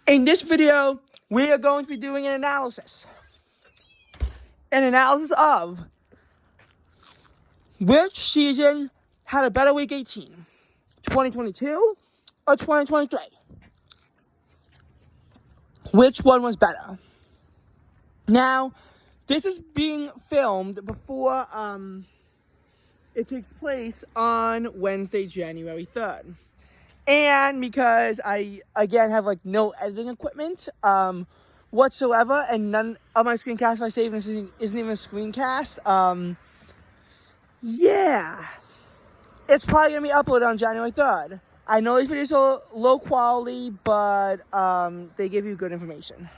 In this video, we are going to be doing an analysis. An analysis of which season had a better Week 18, 2022 or 2023? Which one was better? Now, this is being filmed before it takes place on Wednesday, January 3rd. And because I, again, have no editing equipment whatsoever, and none of my screencasts I save isn't even a screencast, yeah, it's probably going to be uploaded on January 3rd. I know these videos are low quality, but they give you good information.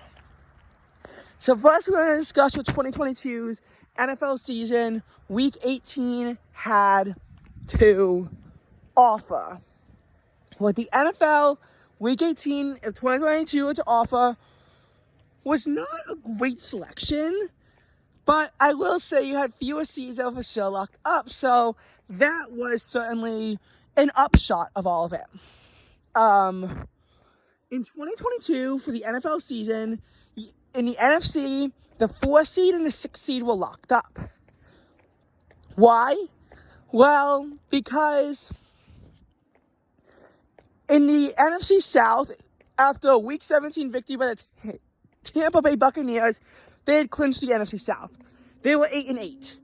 So first we're going to discuss what 2022's NFL season, Week 18, had to offer. What the NFL Week 18 of 2022 had to offer was not a great selection, but I will say you had fewer seeds that were for sure locked up, so that was certainly an upshot of all of it. In 2022, for the NFL season, in the NFC, the 4 seed and the 6 seed were locked up. Why? Well, because in the NFC South, after a Week 17 victory by the Tampa Bay Buccaneers, they had clinched the NFC South. They were 8-8.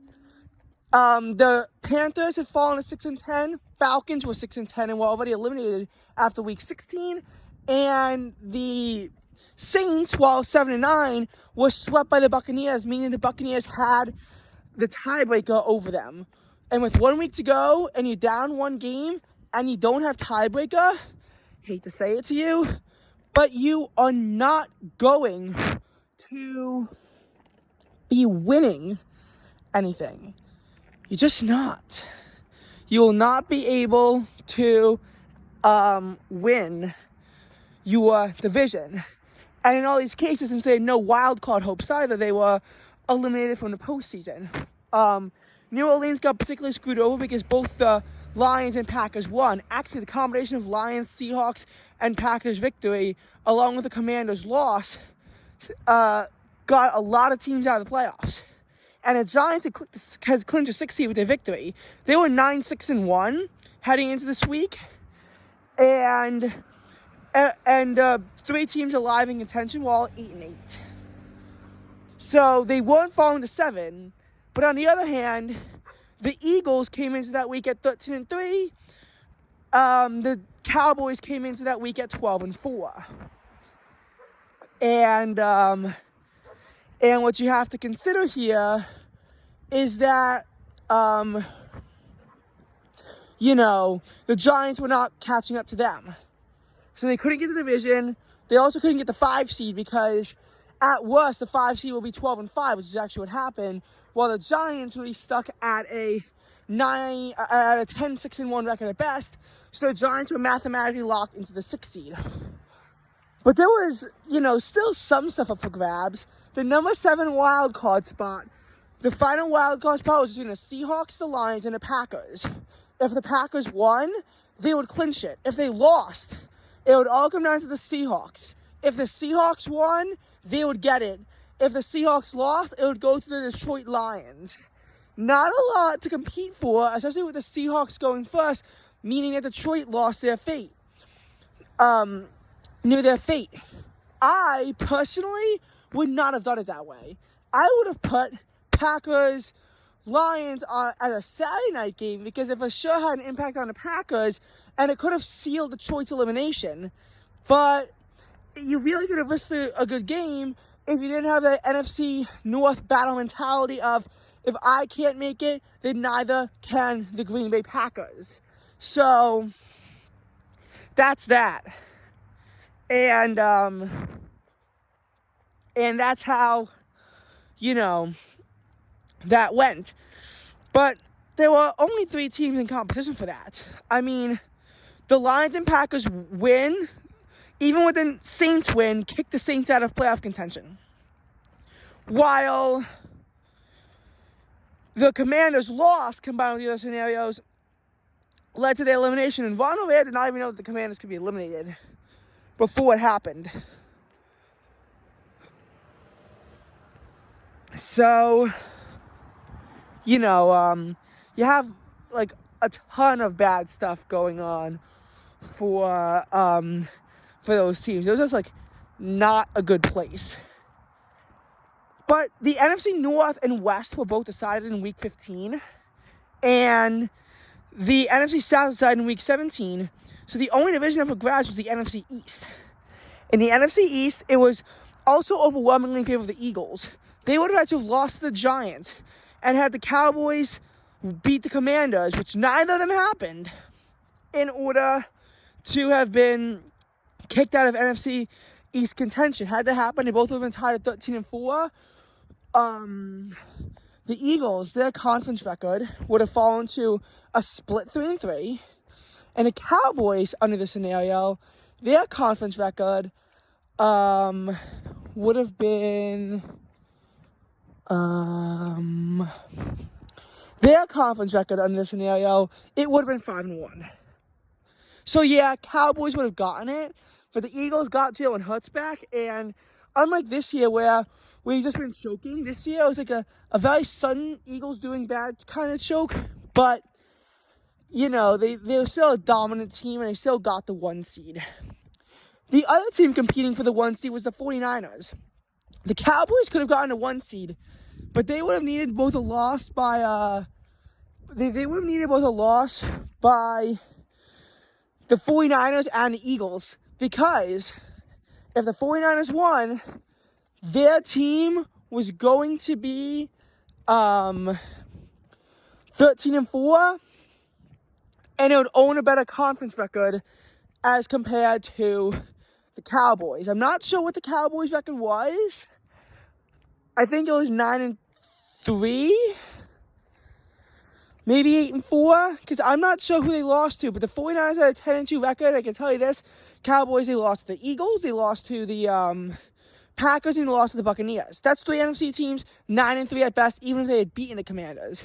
The Panthers had fallen to 6-10. Falcons were 6-10 and were already eliminated after Week 16. And the Saints, while 7-9, were swept by the Buccaneers, meaning the Buccaneers had the tiebreaker over them. And with 1 week to go, and you're down one game, and you don't have tiebreaker, hate to say it to you, but you are not going to be winning anything. You're just not. You will not be able to win your division. And in all these cases, since they had no wild card hopes either, they were eliminated from the postseason. New Orleans got particularly screwed over because both the Lions and Packers won. Actually, the combination of Lions, Seahawks, and Packers victory, along with the Commanders' loss, got a lot of teams out of the playoffs. And the Giants has clinched a 6 seed with their victory. They were 9-6-1 heading into this week, and 3 teams alive in contention were all 8-8. So they weren't falling to 7. But on the other hand, the Eagles came into that week at 13-3. The Cowboys came into that week at 12-4. And what you have to consider here is that, the Giants were not catching up to them. So they couldn't get the division. They also couldn't get the 5 seed because, at worst, the 5 seed will be 12-5, which is actually what happened, while the Giants will be stuck at a 10-6-1 record at best. So the Giants were mathematically locked into the 6 seed. But there was, still some stuff up for grabs. The number 7 wild card spot, the final wild card spot was between the Seahawks, the Lions, and the Packers. If the Packers won, they would clinch it. If they lost, it would all come down to the Seahawks. If the Seahawks won, they would get it. If the Seahawks lost, it would go to the Detroit Lions. Not a lot to compete for, especially with the Seahawks going first, meaning that Detroit lost their fate. Knew their fate. I, personally, would not have done it that way. I would have put Packers, Lions on as a Saturday night game because it for sure had an impact on the Packers, and it could have sealed Detroit's elimination. But you really could have risked a good game if you didn't have that NFC North battle mentality of, if I can't make it, then neither can the Green Bay Packers. So that's that. And that's how, that went. But there were only 3 teams in competition for that. I mean, the Lions and Packers win, even with the Saints win, kicked the Saints out of playoff contention. While the Commanders' loss, combined with the other scenarios, led to their elimination. And Ron Rivera did not even know that the Commanders could be eliminated before it happened. So, you have like a ton of bad stuff going on for those teams. It was just like not a good place. But the NFC North and West were both decided in Week 15, and the NFC South decided in Week 17. So the only division up for grabs was the NFC East. In the NFC East, it was also overwhelmingly in favor of the Eagles. They would have had to have lost to the Giants and had the Cowboys beat the Commanders, which neither of them happened, in order to have been kicked out of NFC East contention. Had that happened, they both would have been tied at 13-4. The Eagles, their conference record would have fallen to a split 3-3, and the Cowboys, under the scenario, their conference record would have been their conference record under the scenario, it would have been 5-1. So yeah, Cowboys would have gotten it, but the Eagles got Jalen Hurts back, and unlike this year where we've just been choking, this year it was like a very sudden Eagles doing bad kind of choke, but they were still a dominant team and they still got the 1 seed. The other team competing for the 1 seed was the 49ers. The Cowboys could have gotten a 1 seed, but they would have needed both a loss by they would have needed both a loss by the 49ers and the Eagles, because if the 49ers won, their team was going to be 13-4, and it would own a better conference record as compared to the Cowboys. I'm not sure what the Cowboys record was. I think it was 9-3, maybe 8-4, because I'm not sure who they lost to, but the 49ers had a 10-2 record. I can tell you this: Cowboys, they lost to the Eagles, they lost to the Packers, and they lost to the Buccaneers. That's 3 NFC teams, 9-3 at best, even if they had beaten the Commanders.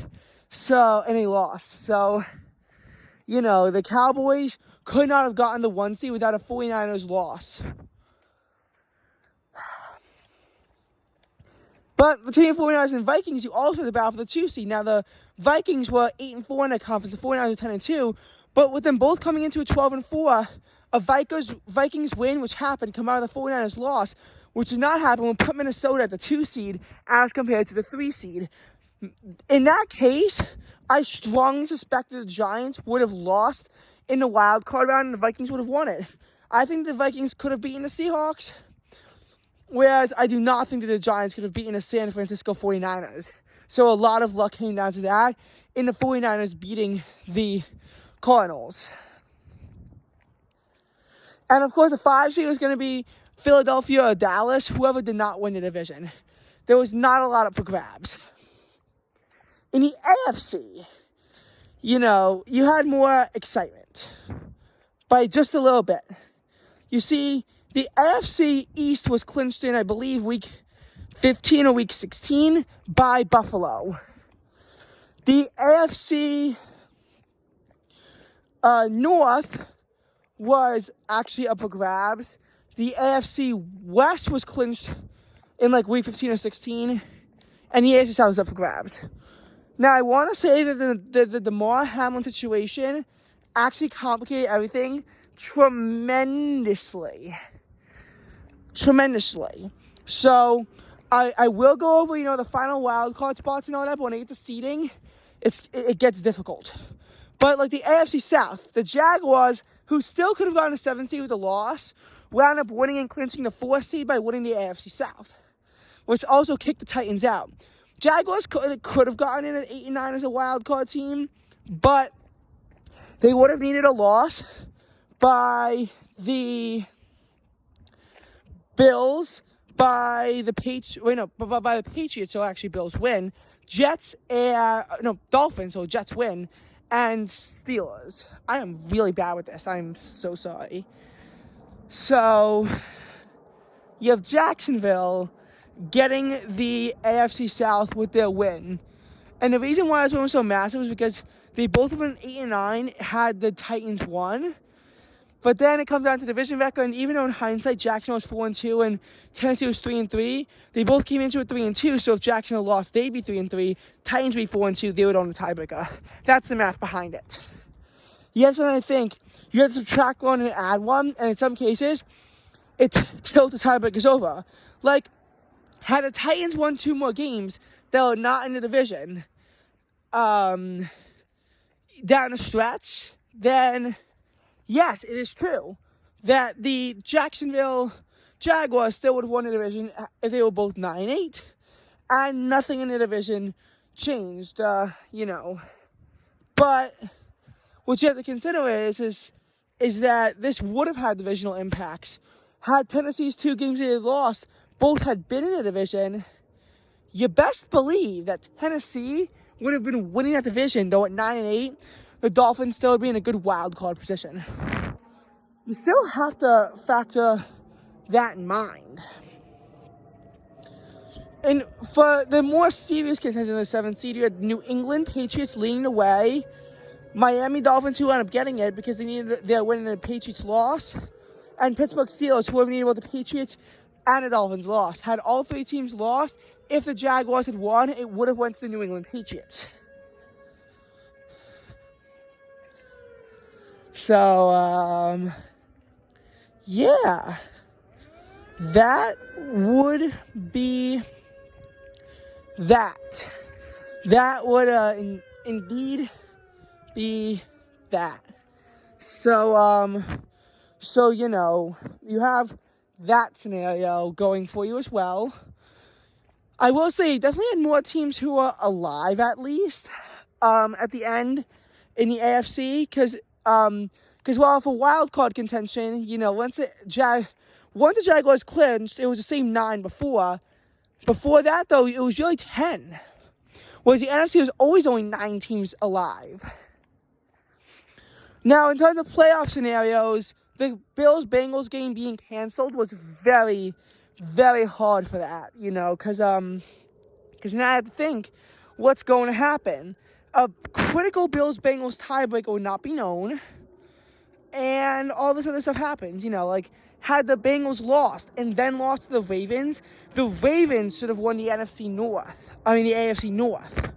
And they lost. So, the Cowboys could not have gotten the 1 seed without a 49ers loss. But between the 49ers and Vikings, you also had the battle for the 2 seed. Now, the Vikings were 8-4 in the conference, the 49ers were 10-2, but with them both coming into a 12-4, a Vikings win, which happened, come out of the 49ers loss, which did not happen, would put Minnesota at the 2 seed as compared to the 3 seed. In that case, I strongly suspect that the Giants would have lost in the wild card round and the Vikings would have won it. I think the Vikings could have beaten the Seahawks, whereas I do not think that the Giants could have beaten the San Francisco 49ers. So a lot of luck came down to that, in the 49ers beating the Cardinals. And of course, the 5 seed was going to be Philadelphia or Dallas, whoever did not win the division. There was not a lot up for grabs. In the AFC, you had more excitement by just a little bit. You see, the AFC East was clinched in, I believe, week 15 or week 16 by Buffalo. The AFC North was actually up for grabs. The AFC West was clinched in like week 15 or 16, and the AFC South was up for grabs. Now, I want to say that the Damar Hamlin situation actually complicated everything tremendously. So, I will go over, the final wild card spots and all that, but when I get to seeding, it gets difficult. But like the AFC South, the Jaguars, who still could have gotten a 7 seed with a loss, wound up winning and clinching the 4 seed by winning the AFC South, which also kicked the Titans out. Jaguars could have gotten in at 8-9 as a wild card team, but they would have needed a loss by the Bills, by the Patriots, so actually Bills win, Dolphins, so Jets win, and Steelers. I am really bad with this. I'm so sorry. So, you have Jacksonville getting the AFC South with their win. And the reason why this one was so massive was because they both have been 8-9 had the Titans won. But then it comes down to division record, and even though in hindsight Jacksonville was 4-2 and Tennessee was 3-3, they both came into it 3-2. So if Jacksonville lost, they'd be 3-3. Titans would be 4-2. They would own the tiebreaker. That's the math behind it. Yes, and I think you have to subtract one and add one, and in some cases, it tilts the tiebreakers over. Like, had the Titans won 2 more games that were not in the division, down the stretch, then yes, it is true that the Jacksonville Jaguars still would have won the division if they were both 9-8, and nothing in the division changed, But what you have to consider is that this would have had divisional impacts. Had Tennessee's 2 games they had lost both had been in the division, you best believe that Tennessee would have been winning that division, though at 9-8, the Dolphins still would be in a good wild card position. You still have to factor that in mind. And for the more serious contention in the 7th seed, you had New England Patriots leading the way, Miami Dolphins, who ended up getting it because they needed their win and the Patriots loss, and Pittsburgh Steelers, who have needed both the Patriots and the Dolphins lost. Had all 3 teams lost, if the Jaguars had won, it would have went to the New England Patriots. So, yeah, that would be that. That would indeed be that. So, you have that scenario going for you as well. I will say, definitely had more teams who are alive at least at the end in the AFC, because for wild card contention, once the Jaguars clinched, it was the same 9 before. Before that, though, it was really 10. Whereas the NFC was always only 9 teams alive. Now, in terms of playoff scenarios, the Bills-Bengals game being canceled was very, very hard for that, because now I have to think what's going to happen. A critical Bills-Bengals tiebreaker would not be known, and all this other stuff happens, like had the Bengals lost and then lost to the Ravens should have won the AFC North.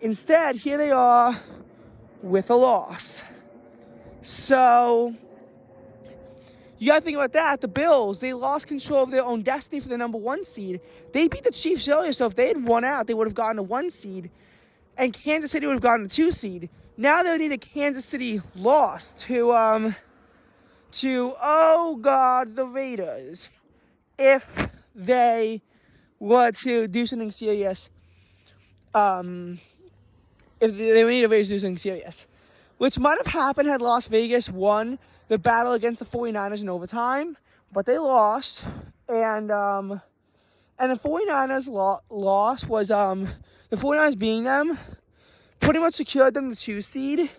Instead, here they are with a loss. So, you got to think about that. The Bills, they lost control of their own destiny for the number 1 seed. They beat the Chiefs earlier, so if they had won out, they would have gotten a 1 seed. And Kansas City would have gotten a 2 seed. Now they would need a Kansas City loss to the Raiders. If they were to do something serious. If they would need the Raiders to do something serious. Which might have happened had Las Vegas won the battle against the 49ers in overtime, but they lost, and the 49ers loss was, the 49ers beating them, pretty much secured them the 2 seed.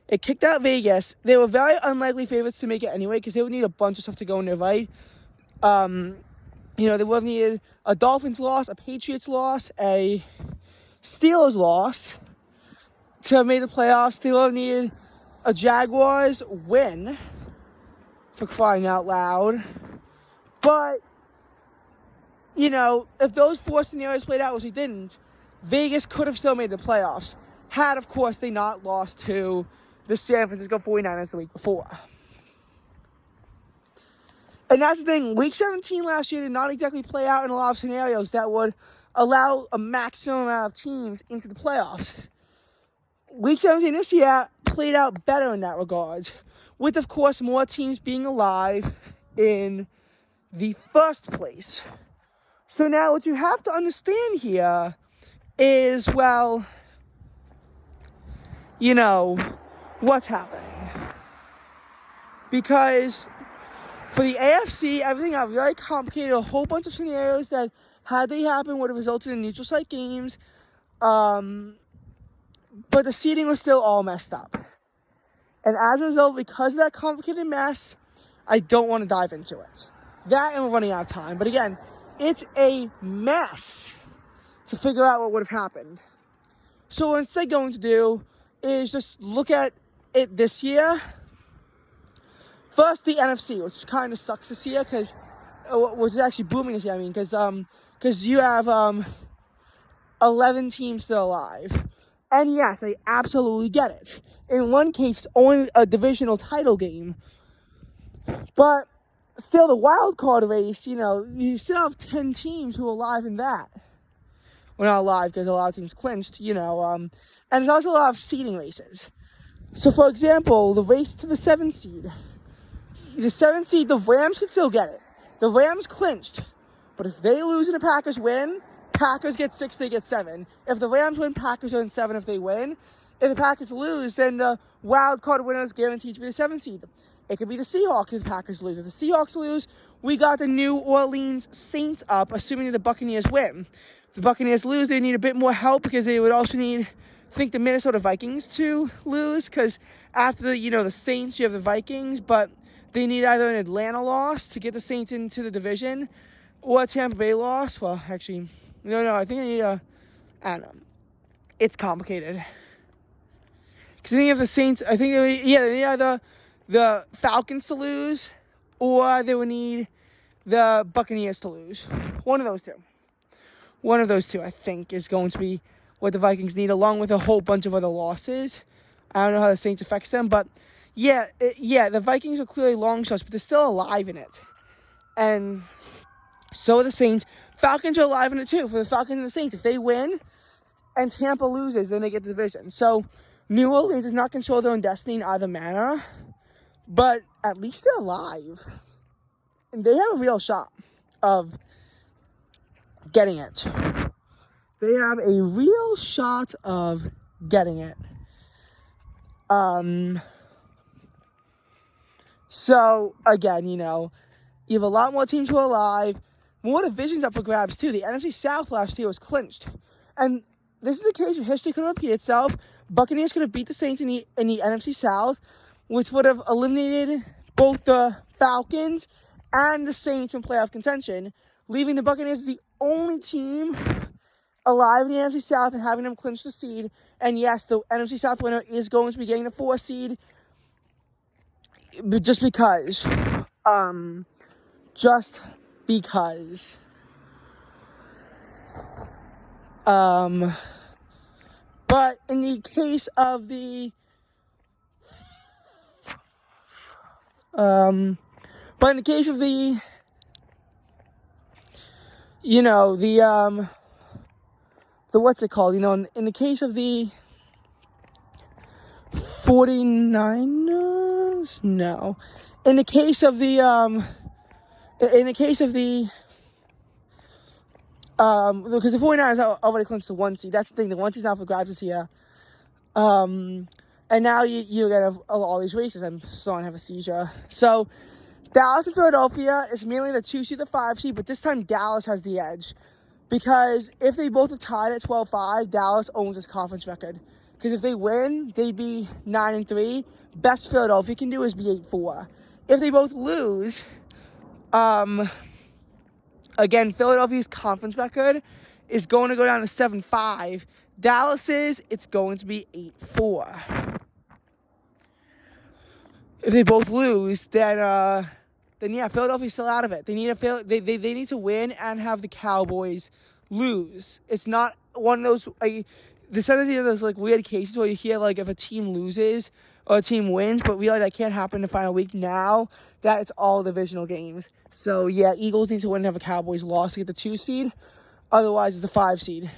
It kicked out Vegas. They were very unlikely favorites to make it anyway, because they would need a bunch of stuff to go in their right. They would have needed a Dolphins loss, a Patriots loss, a Steelers loss to have made the playoffs. They would have needed a Jaguars win, for crying out loud. But, if those 4 scenarios played out, which they didn't, Vegas could have still made the playoffs, had, of course, they not lost to the San Francisco 49ers the week before. And that's the thing, Week 17 last year did not exactly play out in a lot of scenarios that would allow a maximum amount of teams into the playoffs. Week 17 this year played out better in that regard, with, of course, more teams being alive in the first place. So now what you have to understand here is, what's happening. Because for the AFC, everything got very complicated, a whole bunch of scenarios that, had they happened, would have resulted in neutral site games. But the seeding was still all messed up. And as a result, because of that complicated mess, I don't want to dive into it. That, and we're running out of time. But again, it's a mess to figure out what would have happened. So what instead going to do is just look at it this year first the NFC, which kind of sucks this year because which is actually booming this year. I mean, because you have 11 teams still alive, and yes, I absolutely get it. In one case, it's only a divisional title game, but still, the wild card race, you still have 10 teams who are alive in that. Well, not alive because a lot of teams clinched, and there's also a lot of seeding races. So, for example, the race to the 7th seed. The 7th seed, the Rams could still get it. The Rams clinched. But if they lose and the Packers win, Packers get 6, they get 7. If the Rams win, Packers are in 7 if they win. If the Packers lose, then the wild card winner is guaranteed to be the 7th seed. It could be the Seahawks if the Packers lose. If the Seahawks lose, we got the New Orleans Saints up, assuming the Buccaneers win. If the Buccaneers lose, they need a bit more help because they would also need, I think, the Minnesota Vikings to lose, because after the Saints, you have the Vikings, but they need either an Atlanta loss to get the Saints into the division or a Tampa Bay loss. Well, actually, no, I think I don't know. It's complicated. Because I think if the Saints, they need either the Falcons to lose or they would need the Buccaneers to lose. One of those two, I think, is going to be what the Vikings need, along with a whole bunch of other losses. I don't know how the Saints affects them, but the Vikings are clearly long shots, but they're still alive in it. And so are the Saints. Falcons are alive in it too, for the Falcons and the Saints. If they win and Tampa loses, then they get the division. So New Orleans does not control their own destiny in either manner, but at least they're alive. And they have a real shot of getting it. They have a real shot of getting it. So, again, you have a lot more teams who are alive. More divisions up for grabs, too. The NFC South last year was clinched. And this is a case where history could repeat itself. Buccaneers could have beat the Saints in the NFC South, which would have eliminated both the Falcons and the Saints from playoff contention, leaving the Buccaneers the only team alive in the NFC South and having them clinch the seed. And yes, the NFC South winner is going to be getting the 4th seed, but just because. But in the case of the what's it called? In the case of the 49ers, no. In the case of the because the 49ers already clinched the 1 seed. That's the thing. The 1 seed's not for grabs this year. And now you're going to have all these races. I'm starting to have a seizure. So, Dallas and Philadelphia is mainly the 2 seed, the 5 seed, but this time Dallas has the edge. Because if they both are tied at 12-5, Dallas owns this conference record. Because if they win, they'd be 9-3. Best Philadelphia can do is be 8-4. If they both lose, again, Philadelphia's conference record is going to go down to 7-5. Dallas's, it's going to be 8-4. If they both lose, then Philadelphia's still out of it. They need to win and have the Cowboys lose. It's not one of those the Sunday of those weird cases where you hear if a team loses or a team wins, but really that can't happen in the final week. Now that it's all divisional games. So yeah, Eagles need to win and have a Cowboys loss to get the 2 seed. Otherwise, it's the 5 seed.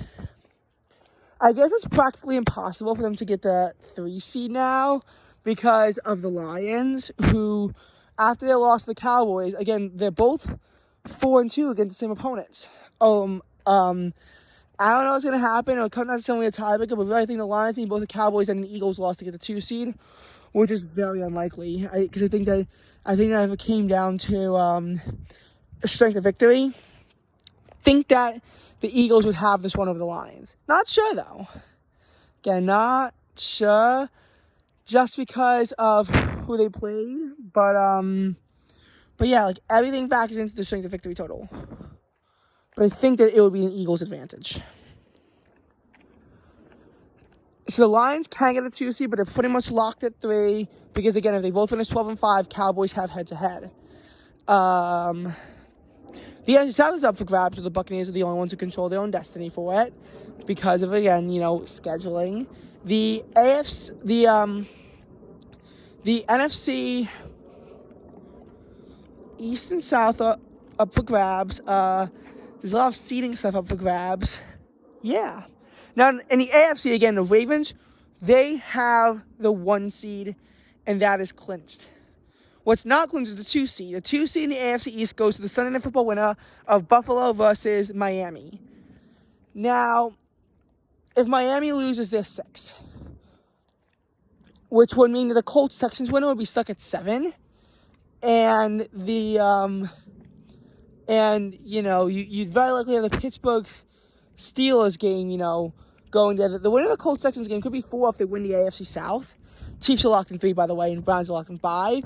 I guess it's practically impossible for them to get the 3 seed now because of the Lions, who, after they lost to the Cowboys, again, they're both 4-2 against the same opponents. I don't know what's going to happen. It'll come down to something a tiebreaker, but really I think the Lions need both the Cowboys and the Eagles lost to get the 2 seed, which is very unlikely. Because I think that if it came down to strength of victory, think that the Eagles would have this one over the Lions. Not sure, though. Again, not sure just because of who they played. But yeah, everything factors into the strength of victory total. But I think that it would be an Eagles advantage. So the Lions can get a 2 seed, but they're pretty much locked at 3 because, again, if they both finish 12-5, Cowboys have head-to-head. The NFC South is up for grabs, but the Buccaneers are the only ones who control their own destiny for it because of, again, scheduling. The NFC East and South are up for grabs. There's a lot of seeding stuff up for grabs. Yeah. Now, in the AFC, again, the Ravens, they have the 1 seed, and that is clinched. What's not clinched is the 2 seed. The 2 seed in the AFC East goes to the Sunday Night Football winner of Buffalo versus Miami. Now, if Miami loses, they're 6. Which would mean that the Colts-Texans winner would be stuck at 7. And you'd very likely have the Pittsburgh Steelers game, going there. The winner of the Colts-Texans game could be 4 if they win the AFC South. Chiefs are locked in 3, by the way, and Browns are locked in 5.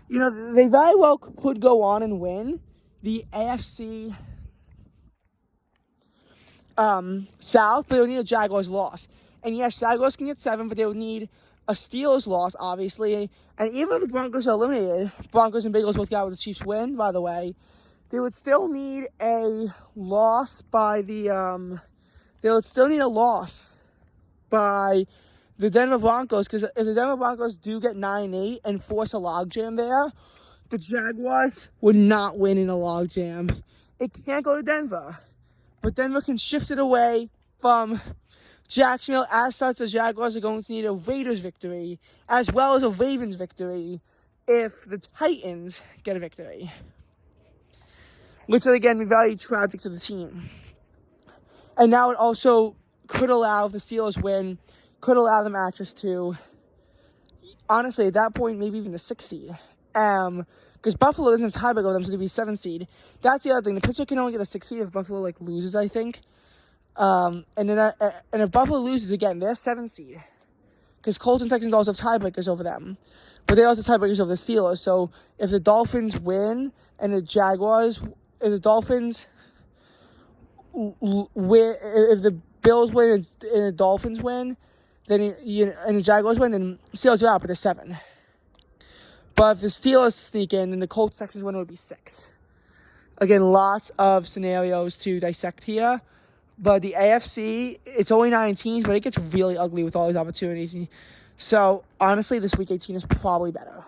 They very well could go on and win the AFC South, but they would need a Jaguars loss. And yes, Jaguars can get 7, but they would need a Steelers loss, obviously. And even if the Broncos are eliminated, Broncos and Bengals both got with the Chiefs win, by the way, they would still need a loss by the Denver Broncos, because if the Denver Broncos do get 9-8 and force a logjam there, the Jaguars would not win in a logjam. It can't go to Denver, but Denver can shift it away from Jacksonville. As such, the Jaguars are going to need a Raiders victory as well as a Ravens victory if the Titans get a victory, which would again be very tragic to the team. And now it also could allow, if the Steelers win, could allow them access to, honestly, at that point, maybe even the 6th seed. Because Buffalo doesn't have tiebreaker with them, so they'd be 7th seed. That's the other thing. The Pittsburgh can only get a 6th seed if Buffalo loses, I think. And if Buffalo loses again, they're 7th seed. Because Colts and Texans also have tiebreakers over them, but they also have tiebreakers over the Steelers. So if the Dolphins win and if the Dolphins win, if the Bills win and the Dolphins win, then and the Jaguars win, then Steelers are out, but they're 7. But if the Steelers sneak in, then the Colts Texans win would be 6. Again, lots of scenarios to dissect here. But the AFC, it's only 9 teams, but it gets really ugly with all these opportunities. So honestly, this Week 18 is probably better.